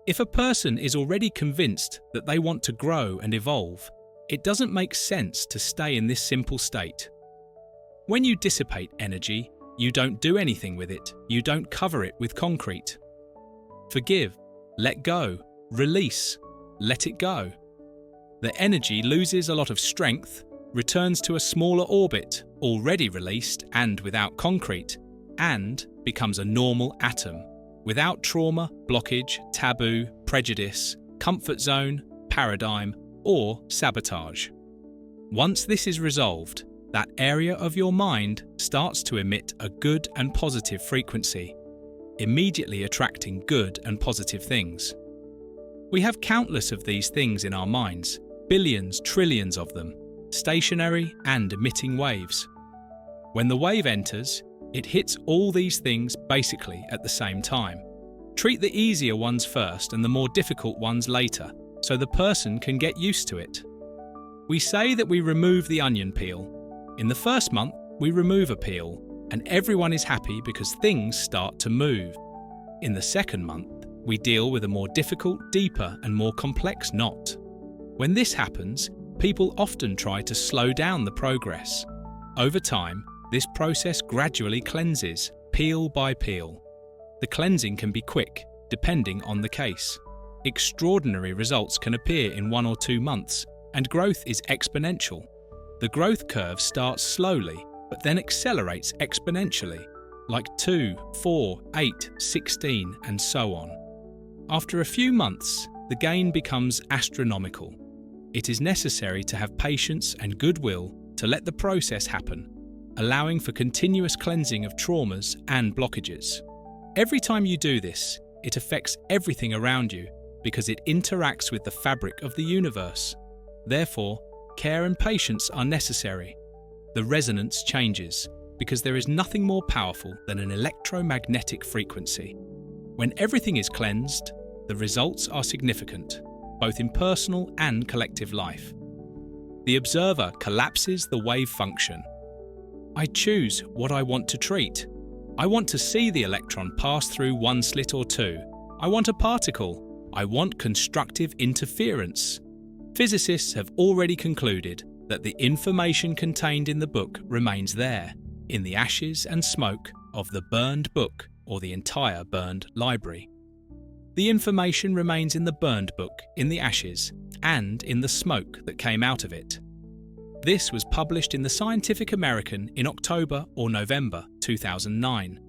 If a person is already convinced that they want to grow and evolve, it doesn't make sense to stay in this simple state. When you dissipate energy, you don't do anything with it, you don't cover it with concrete. Forgive, let go, release, let it go. The energy loses a lot of strength, returns to a smaller orbit, already released and without concrete, and becomes a normal atom, without trauma, blockage, taboo, prejudice, comfort zone, paradigm, or sabotage. Once this is resolved, that area of your mind starts to emit a good and positive frequency, immediately attracting good and positive things. We have countless of these things in our minds, billions, trillions of them, stationary and emitting waves. When the wave enters, it hits all these things basically at the same time. Treat the easier ones first and the more difficult ones later, so the person can get used to it. We say that we remove the onion peel. In the first month, we remove a peel, and everyone is happy because things start to move. In the second month, we deal with a more difficult, deeper, and more complex knot. When this happens, people often try to slow down the progress. Over time, this process gradually cleanses, peel by peel. The cleansing can be quick, depending on the case. Extraordinary results can appear in 1 or 2 months, and growth is exponential. The growth curve starts slowly, but then accelerates exponentially, like 2, 4, 8, 16, and so on. After a few months, the gain becomes astronomical. It is necessary to have patience and goodwill to let the process happen, allowing for continuous cleansing of traumas and blockages. Every time you do this, it affects everything around you because it interacts with the fabric of the universe. Therefore, care and patience are necessary. The resonance changes because there is nothing more powerful than an electromagnetic frequency. When everything is cleansed, the results are significant, both in personal and collective life. The observer collapses the wave function. I choose what I want to treat. I want to see the electron pass through 1 slit or 2. I want a particle. I want constructive interference. Physicists have already concluded that the information contained in the book remains there, in the ashes and smoke of the burned book or the entire burned library. The information remains in the burned book, in the ashes, and in the smoke that came out of it. This was published in the Scientific American in October or November 2009.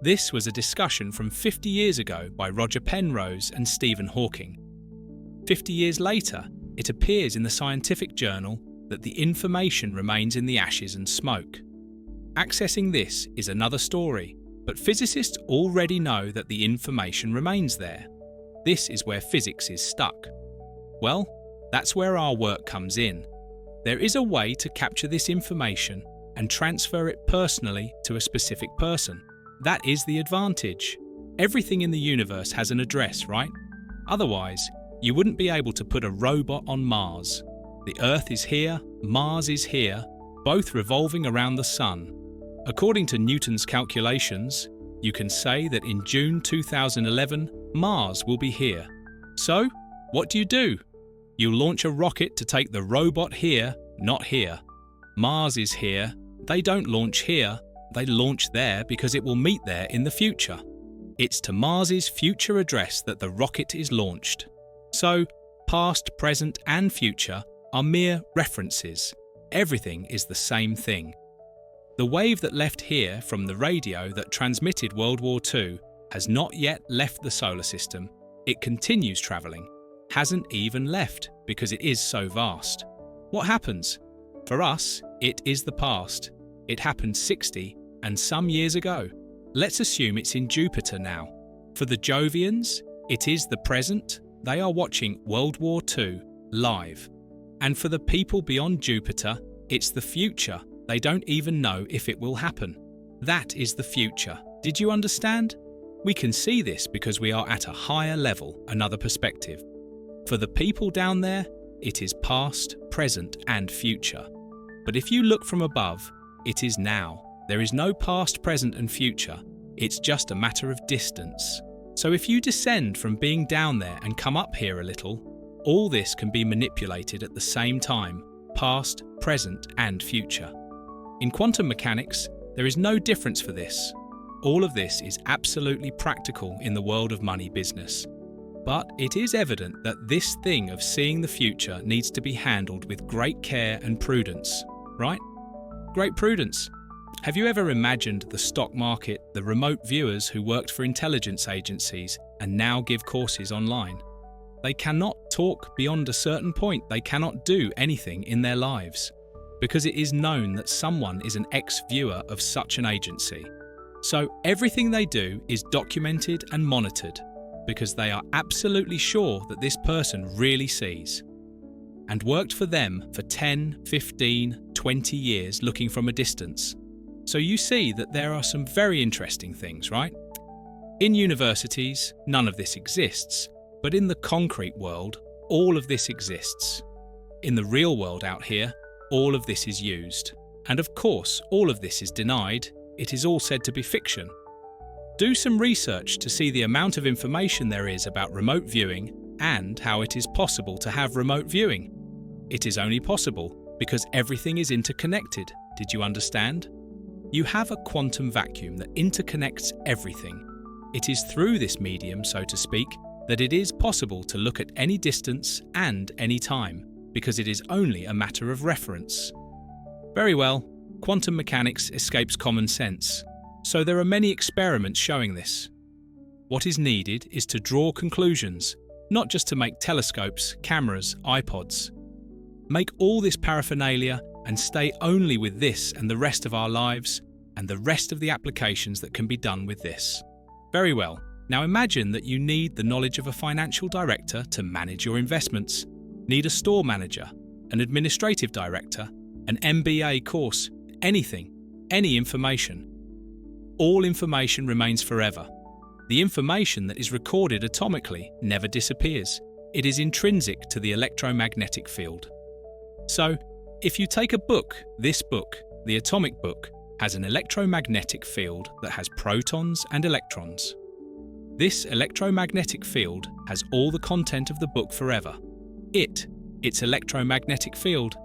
This was a discussion from 50 years ago by Roger Penrose and Stephen Hawking. 50 years later, it appears in the scientific journal that the information remains in the ashes and smoke. Accessing this is another story, but physicists already know that the information remains there. This is where physics is stuck. Well, that's where our work comes in. There is a way to capture this information and transfer it personally to a specific person. That is the advantage. Everything in the universe has an address, right? Otherwise, you wouldn't be able to put a robot on Mars. The Earth is here, Mars is here, both revolving around the Sun. According to Newton's calculations, you can say that in June 2011, Mars will be here. So, what do? You launch a rocket to take the robot here, not here. Mars is here. They don't launch here. They launch there because it will meet there in the future. It's to Mars's future address that the rocket is launched. So, past, present, and future are mere references. Everything is the same thing. The wave that left here from the radio that transmitted World War II has not yet left the solar system. It continues travelling. Hasn't even left because it is so vast. What happens? For us, it is the past. It happened 60 and some years ago. Let's assume it's in Jupiter now. For the Jovians, it is the present. They are watching World War II live. And for the people beyond Jupiter, it's the future. They don't even know if it will happen. That is the future. Did you understand? We can see this because we are at a higher level, another perspective. For the people down there, it is past, present, and future. But if you look from above, it is now. There is no past, present, and future. It's just a matter of distance. So if you descend from being down there and come up here a little, all this can be manipulated at the same time, past, present, and future. In quantum mechanics, there is no difference for this. All of this is absolutely practical in the world of money business. But it is evident that this thing of seeing the future needs to be handled with great care and prudence, right? Great prudence. Have you ever imagined the stock market, the remote viewers who worked for intelligence agencies and now give courses online? They cannot talk beyond a certain point. They cannot do anything in their lives because it is known that someone is an ex-viewer of such an agency. So everything they do is documented and monitored because they are absolutely sure that this person really sees and worked for them for 10, 15, 20 years looking from a distance. So you see that there are some very interesting things, right? In universities, none of this exists, but in the concrete world, all of this exists. In the real world out here, all of this is used. And of course, all of this is denied. It is all said to be fiction. Do some research to see the amount of information there is about remote viewing and how it is possible to have remote viewing. It is only possible because everything is interconnected. Did you understand? You have a quantum vacuum that interconnects everything. It is through this medium, so to speak, that it is possible to look at any distance and any time, because it is only a matter of reference. Very well, quantum mechanics escapes common sense, so there are many experiments showing this. What is needed is to draw conclusions, not just to make telescopes, cameras, iPods. Make all this paraphernalia and stay only with this and the rest of our lives and the rest of the applications that can be done with this. Very well. Now imagine that you need the knowledge of a financial director to manage your investments, need a store manager, an administrative director, an MBA course, anything, any information. All information remains forever. The information that is recorded atomically never disappears. It is intrinsic to the electromagnetic field. So, if you take a book, this book, the atomic book, has an electromagnetic field that has protons and electrons. This electromagnetic field has all the content of the book forever. Its electromagnetic field,